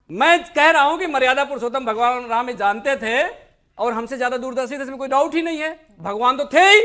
मैं कह रहा हूं कि मर्यादा पुरुषोत्तम भगवान राम जानते थे और हमसे ज्यादा दूरदर्शी थे, इसमें कोई डाउट ही नहीं है। भगवान तो थे ही,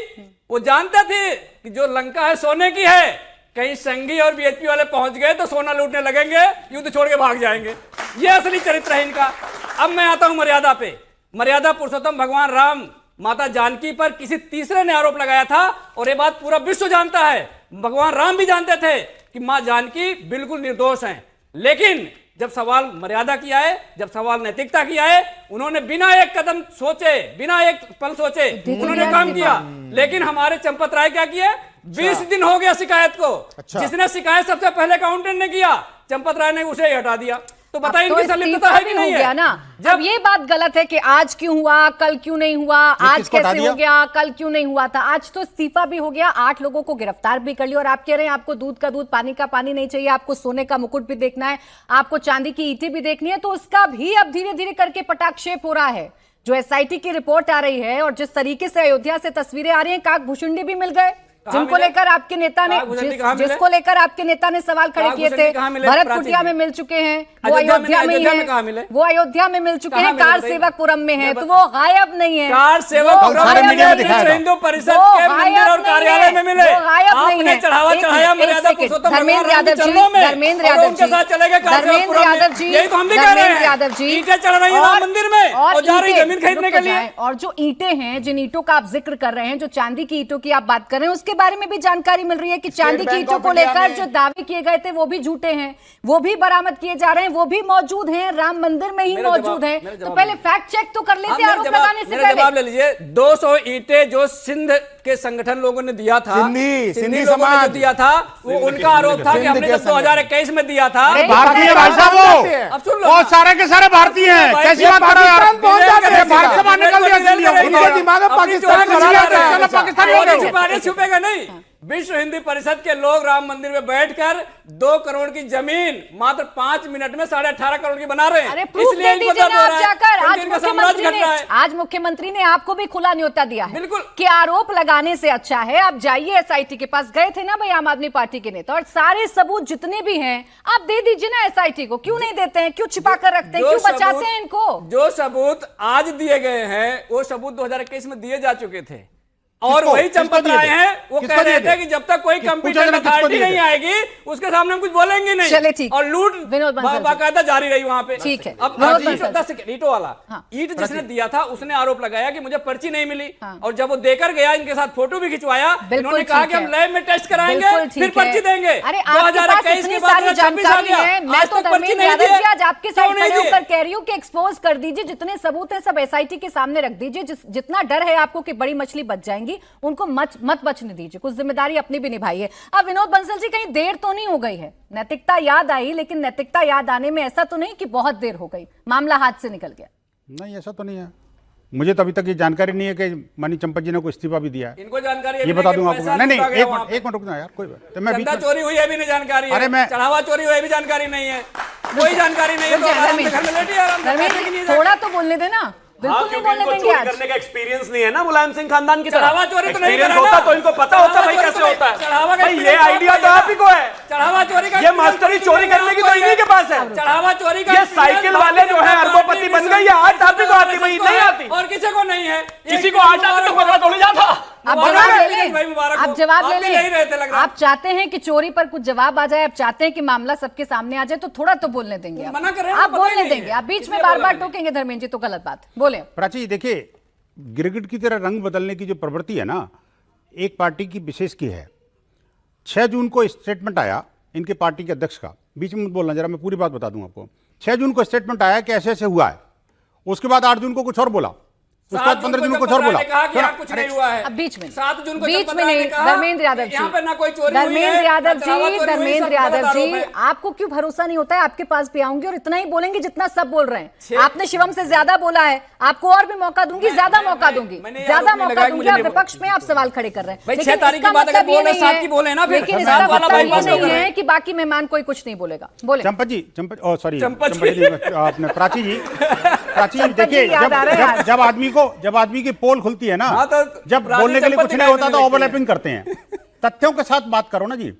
वो जानते थे कि जो लंका है सोने की है, कहीं संघी और बीएचपी वाले पहुंच गए तो सोना लूटने लगेंगे, युद्ध छोड़ के भाग जाएंगे। ये असली चरित्र है इनका। अब मैं आता हूं मर्यादा पे। मर्यादा पुरुषोत्तम भगवान राम माता जानकी पर किसी तीसरे ने आरोप लगाया था और ये बात पूरा विश्व जानता है। भगवान राम भी जानते थे कि मां जानकी बिल्कुल निर्दोष हैं, लेकिन जब सवाल मर्यादा की आए, जब सवाल नैतिकता की आए, उन्होंने बिना एक कदम सोचे, बिना एक पल सोचे उन्होंने काम किया। लेकिन हमारे चंपत राय क्या किए? 20 दिन हो गया शिकायत को। जिसने शिकायत सबसे पहले अकाउंटेंट ने किया, चंपत राय ने उसे ही हटा दिया। तो बताइए इनकी संलिप्तता है कि नहीं है ना? जब ये बात गलत है कि आज क्यों हुआ, कल क्यों नहीं हुआ, आज कैसे हो गया, कल क्यों नहीं हुआ था। आज तो इस्तीफा भी हो गया, 8 लोगों को गिरफ्तार भी कर लिया और आप कह रहे हैं आपको दूध का दूध पानी का पानी नहीं चाहिए, आपको सोने का मुकुट भी देखना है, आपको चांदी की ईंटें भी देखनी है। तो उसका भी अब धीरे धीरे करके पटाक्षेप हो रहा है। जो एसआईटी की रिपोर्ट आ रही है और जिस तरीके से अयोध्या से तस्वीरें आ रही हैं, काकभूषुंडी भी मिल गए जिनको लेकर आपके नेता ने जिसको लेकर आपके नेता ने सवाल खड़े किए थे। भरत कुटिया में मिल चुके हैं, वो अयोध्या में ही है, वो अयोध्या में मिल चुके हैं, कार सेवकपुरम में है, तो वो गायब नहीं है। कार सेवकपुरम हिंदू परिषद के मंदिर और कार्यालय में मिले, आपने चढ़ावा चढ़ाया मर्यादा पुरुषोत्तम धर्मेंद्र यादव जी, धर्मेंद्र यादव जी, धर्मेंद्र यादव जी, यही तो हम भी कह रहे हैं। यादव जी, ईंटें चढ़ रही हैं मंदिर में और जा रही जमीन खरीदने के लिए। और जो ईंटें हैं, जिन ईंटों का आप जिक्र कर रहे हैं, जो चांदी की ईंटों की आप बात कर रहे हैं, उसके बारे में भी जानकारी मिल रही है कि चांदी की ईंटों को लेकर जो दावे किए गए थे वो भी झूठे हैं, वो भी बरामद किए जा रहे हैं, वो भी मौजूद हैं, राम मंदिर में ही मौजूद हैं। तो पहले फैक्ट चेक तो कर लेते आरोप लगाने से पहले। जवाब ले लीजिए। 200 ईंटें जो सिंध के संगठन लोगों ने दिया था, सिंधी समाज दिया था, वो उनका आरोप था कि हमने जब 2021 में दिया था। भारतीय भाई साहब, अब सुन लो, वो सारे के सारे भारतीय हैं। कैसी बात कर रहे हैं आप? भारत से बाहर निकल दिया, दिमाग पाकिस्तान छुपेगा नहीं। विश्व हिंदू परिषद के लोग राम मंदिर में बैठकर 2 करोड़ की जमीन मात्र 5 मिनट में 18.5 करोड़ की बना रहे हैं। अरे प्रूफ दे दीजिए ना आप जाकर। आज मुख्यमंत्री ने आपको भी खुला न्योता दिया है, बिल्कुल, कि आरोप लगाने से अच्छा है आप जाइए एसआईटी के पास। गए थे ना भाई आम आदमी पार्टी के नेता, और सारे सबूत जितने भी हैं आप दे दीजिए ना एसआईटी को। क्यों नहीं देते हैं? क्यों छिपा कर रखते हैं? क्यों बचाते हैं इनको? जो सबूत आज दिए गए हैं वो सबूत 2021 में दिए जा चुके थे और वही चंपत राय हैं, वो कह रहे थे कि जब तक कोई कंप्यूटर अथॉरिटी नहीं आएगी उसके सामने हम कुछ बोलेंगे नहीं। चले ठीक। और लूट बाकायदा जारी रही वहां पे। ठीक है। अब 10 ईंटों वाला ईंट जिसने दिया था उसने आरोप लगाया कि मुझे पर्ची नहीं मिली, और जब वो देकर गया इनके साथ फोटो भी खिंचवाया, इन्होंने कहा कि हम लैब में टेस्ट कराएंगे फिर पर्ची देंगे। 2021 के बाद जानकारी है। मैं तो धर्मेंद्र यादव जी आज आपके साथ खड़े होकर कह रही हूँ कि एक्सपोज कर दीजिए, जितने सबूत है सब एसआईटी के सामने रख दीजिए। जितना डर है आपको कि बड़ी मछली बच जाएंगी, उनको मत बचने दीजिए, कुछ जिम्मेदारी अपनी भी निभाइए। अब विनोद बंसल जी, कहीं देर तो नहीं हो गई है? नैतिकता याद आई, लेकिन नैतिकता याद आने में ऐसा तो नहीं कि बहुत देर हो गई, मामला हाथ से निकल गया? नहीं, ऐसा तो नहीं है। मुझे तो अभी तक ये जानकारी नहीं है कि माननीय चंपत जी ने कोई इस्तीफा भी दिया है। इनको जानकारी है, ये बता दूंगा आपको। नहीं, एक मिनट रुकना यार, कोई बात। मैं चंदा चोरी हुई है भी नहीं जानकारी है, अरे मैं चढ़ावा चोरी हुई है भी जानकारी नहीं है, कोई जानकारी नहीं है। थोड़ा तो बोलने देना, बिल्कुल नहीं बोलने देंगे। आज करने का एक्सपीरियंस नहीं है ना मुलायम सिंह खानदान की तरह। चढ़ावा चोरी तो नहीं करा होता तो इनको पता होता भाई कैसे होता है। भाई ये आइडिया तो आप ही को है। चढ़ावा चोरी का ये मास्टरी चोरी करने की तो इन्हीं के पास है। चढ़ावा चोरी का ये साइकिल वाले जो है अरबोपति बन गई है। 8 आप ही को आती, भाई नहीं आती, और किसी को नहीं है। किसी को 8 आती तो पता थोड़ी जाता। आप जवाब ले लें। आप चाहते हैं कि चोरी पर कुछ जवाब आ जाए, आप चाहते हैं कि मामला सबके सामने आ जाए, तो थोड़ा तो बोलने देंगे। आप बोलने देंगे? आप बीच में बार बार टोकेंगे धर्मेंद्र जी, तो गलत बात। बोले प्राची, देखिए गिरगिट की तरह रंग बदलने की जो प्रवृत्ति है ना, एक पार्टी की विशेष की है। 6 जून को स्टेटमेंट आया इनके पार्टी के अध्यक्ष का, बीच में मत बोलना जरा, मैं पूरी बात बता दूं आपको। 6 जून को स्टेटमेंट आया कि ऐसे ऐसे हुआ है, उसके बाद 8 जून को कुछ और बोला, उसके बाद 15 जून को कुछ और बोला। कुछ नहीं हुआ है। अब बीच में 7 जून को बीच में नहीं। धर्मेंद्र यादव जी, धर्मेंद्र यादव जी, आपको क्यों भरोसा नहीं होता है? आपके पास भी आऊंगी और इतना ही बोलेंगे जितना सब बोल रहे हैं। आपने शिवम से ज्यादा बोला है, आपको और भी मौका दूंगी, ज्यादा मौका दूंगी, ज्यादा मौका दूंगी। आप विपक्ष में आप सवाल खड़े कर रहे हैं, लेकिन इसका मतलब ये नहीं है कि बाकी मेहमान कोई कुछ नहीं बोलेगा। बोले चंपत जी, सॉरी आपने प्राची जी, देखिए जब आदमी की पोल खुलती है ना, जब बोलने के लिए कुछ नहीं होता तो ओवरलैपिंग करते हैं। तथ्यों के साथ बात करो ना जी।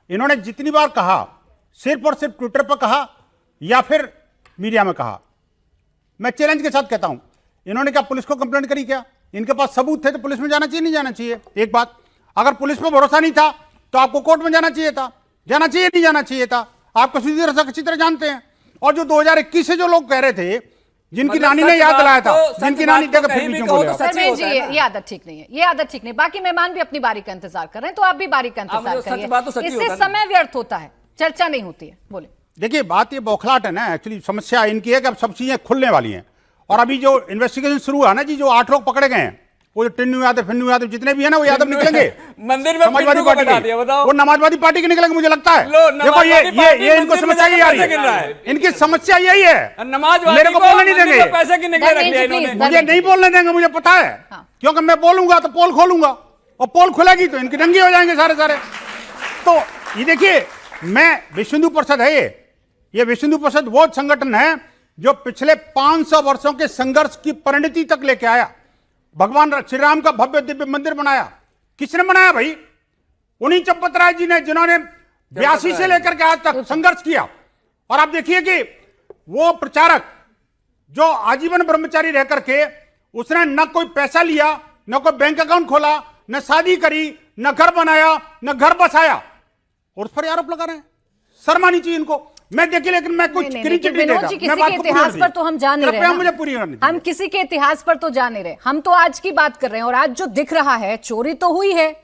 इन्होंने जितनी बार कहा, सिर्फ और सिर्फ ट्विटर पर कहा या फिर मीडिया में कहा। मैं चैलेंज के साथ कहता हूं, इन्होंने क्या पुलिस को कंप्लेंट करी? क्या इनके पास सबूत थे तो पुलिस में जाना चाहिए नहीं जाना चाहिए? एक बात, अगर पुलिस पर भरोसा नहीं था तो आपको कोर्ट में जाना चाहिए था, जाना चाहिए नहीं जाना चाहिए था? आप कसूरी अच्छी तरह जानते हैं। और जो 2021 से जो लोग कह रहे थे, जिनकी नानी ने याद दिलाया था, जिनकी नानी देखो फिर भी क्यों बोले? धर्मेश जी, ये आदत ठीक नहीं है, ये आदत ठीक नहीं। बाकी मेहमान भी अपनी बारी का इंतजार कर रहे हैं, तो आप भी बारी का इंतजार करिए। इससे समय व्यर्थ होता है, चर्चा नहीं होती है। बोले। देखिए, बात ये बौखलाहट है ना, एक्चुअली समस्या इनकी है कि अब सब चीजें खुलने वाली हैं। और अभी जो इन्वेस्टिगेशन शुरू हुआ ना जी, जो 8 लोग पकड़े गए हैं, वो जो टिन्नू यादव फिन्नू यादव जितने भी है ना, वो यादव निकलेंगे मंदिर में समाजवादी पार्टी के, वो समाजवादी पार्टी के निकलेंगे मुझे लगता है। देखो ये इनको समस्या यही आ रही है, इनकी समस्या यही है। मेरे को बोलने नहीं देंगे, पैसे की निकले रख लिया इन्होंने। मुझे नहीं बोलने देंगे, मुझे पता है, क्योंकि मैं बोलूंगा तो पोल खोलूंगा, और पोल खुलेगी तो इनकी दंगे हो जाएंगे सारे। तो ये देखिए, मैं विश्व हिंदू परिषद है, ये विश्व हिंदू परिषद वो संगठन है जो पिछले 500 वर्षों के संघर्ष की परिणति तक लेके आया। भगवान श्री राम का भव्य दिव्य मंदिर बनाया। किसने बनाया भाई? उन्हीं चंपत राय जी ने, जिन्होंने 82 से लेकर के आज तक संघर्ष किया। और आप देखिए कि वो प्रचारक जो आजीवन ब्रह्मचारी रह करके, उसने न कोई पैसा लिया, न कोई बैंक अकाउंट खोला, न शादी करी, न घर बनाया, न घर बसाया, और उस पर आरोप लगा रहे हैं। शर्म आनी चाहिए इनको। मैं देखिए, लेकिन मैं कुछ विनोद जी, किसी के इतिहास पर तो हम जा नहीं रहे, मुझे पूरी करनी हम किसी के इतिहास पर तो जा नहीं रहे, हम तो आज की बात कर रहे हैं। और आज जो दिख रहा है, चोरी तो हुई है,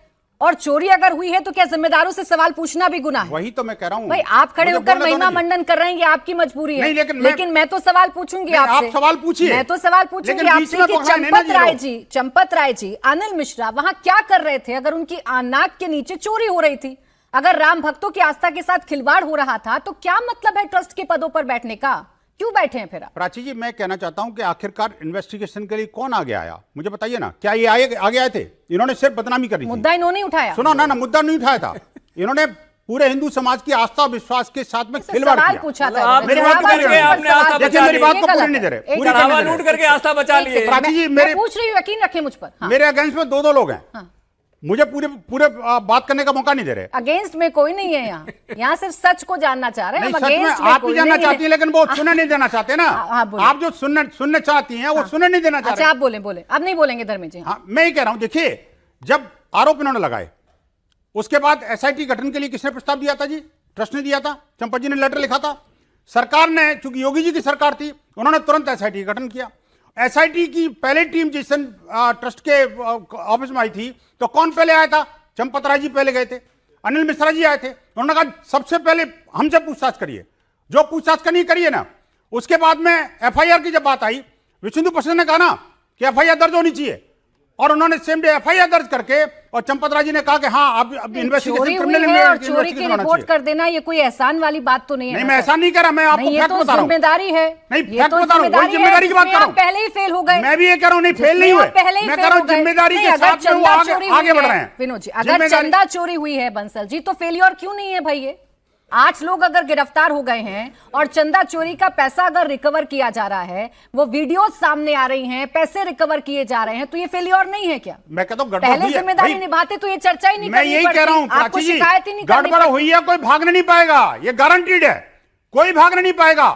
और चोरी अगर हुई है तो क्या जिम्मेदारों से सवाल पूछना भी गुनाह है? वही तो मैं कह रहा हूं भाई। आप खड़े होकर महिमा मंडन कर रहे हैं, ये आपकी मजबूरी है। लेकिन मैं तो सवाल पूछूंगी आपसे। आप सवाल पूछिए। मैं तो सवाल पूछूंगी आपसे कि चंपत राय जी, अनिल मिश्रा वहां क्या कर रहे थे अगर उनकी नाक के नीचे चोरी हो रही थी? अगर राम भक्तों की आस्था के साथ खिलवाड़ हो रहा था तो क्या मतलब है ट्रस्ट के पदों पर बैठने का? क्यों बैठे हैं फिर आप? प्राची जी, मैं कहना चाहता हूं कि आखिरकार इन्वेस्टिगेशन के लिए कौन आगे आया, मुझे बताइए ना। क्या ये आगे आए थे? इन्होंने सिर्फ बदनामी करी थी। मुद्दा इन्होंने उठाया। सुनो ना, मुद्दा नहीं उठाया था। इन्होंने पूरे हिंदू समाज की आस्था और विश्वास के साथ में खिलवाड़ किया। पूछा था आप मेरी बात करके आपने आस्था बचा ली। मेरी बात को पूरी नहीं दे रहे, चढ़ावा लूट करके आस्था बचा लिए। प्राची जी, मैं पूछ रही हूँ, यकीन रखें मुझ पर। मेरे अगेंस्ट में दो लोग हैं, मुझे पूरे बात करने का मौका नहीं दे रहे। अगेंस्ट में कोई नहीं है यहाँ सिर्फ सच को जानना चाह रहे हैं। आप भी जानना चाहती हैं, लेकिन वो सुनने नहीं देना चाहते ना। आप जो सुनने चाहती हैं वो सुनने नहीं देना चाहते। अच्छा, आप बोले। अब नहीं बोलेंगे धर्मेश जी? हाँ, मैं ही कह रहा हूं। देखिए, जब आरोप इन्होंने लगाए, उसके बाद एसआईटी गठन के लिए किसने प्रस्ताव दिया था जी? ट्रस्ट ने दिया था, चंपत जी ने लेटर लिखा था। सरकार ने, चूंकि योगी जी की सरकार थी, उन्होंने तुरंत एसआईटी गठन किया। एसआईटी की पहले टीम जिस दिन ट्रस्ट के ऑफिस में आई थी, तो कौन पहले आया था? चंपत राय जी पहले गए थे, अनिल मिश्रा जी आए थे। उन्होंने कहा सबसे पहले हमसे पूछताछ करिए, जो पूछताछ करनी करिए ना। उसके बाद में एफआईआर की जब बात आई, विश्व हिंदू परिषद ने कहा ना कि एफआईआर दर्ज होनी चाहिए, और उन्होंने सेम डे एफआईआर दर्ज करके, और चंपत राय जी ने कहा कि हाँ, अब इन्वेस्टिगेशन चोरी की रिपोर्ट कर देना, ये कोई एहसान वाली बात तो नहीं है। नहीं, मैं ऐसा नहीं कर रहा, मैं आपको फैक्ट बता रहा हूं। जिम्मेदारी है। नहीं, फैक्ट बता रहा हूं, जिम्मेदारी की बात कर रहा हूं। पहले ही फेल हो गए। मैं भी ये कह रहा हूं, नहीं फेल नहीं हुए, मैं कह रहा हूं जिम्मेदारी के साथ में वो आगे बढ़ रहे हैं। विनोद जी, अगर चंदा चोरी हुई है बंसल जी, तो फेलियर क्यों नहीं है भाई? ये 8 लोग अगर गिरफ्तार हो गए हैं, और चंदा चोरी का पैसा अगर रिकवर किया जा रहा है, वो वीडियोस सामने आ रही हैं, पैसे रिकवर किए जा रहे हैं, तो ये फेलियर नहीं है क्या? मैं कहता हूं पहले जिम्मेदारी निभाते तो ये चर्चा ही नहीं मैं यही कह रहा हूं, आपको शिकायत ही नहीं गड़बड़ हुई है, कोई भागने नहीं पाएगा, ये गारंटीड है, कोई भागने नहीं पाएगा।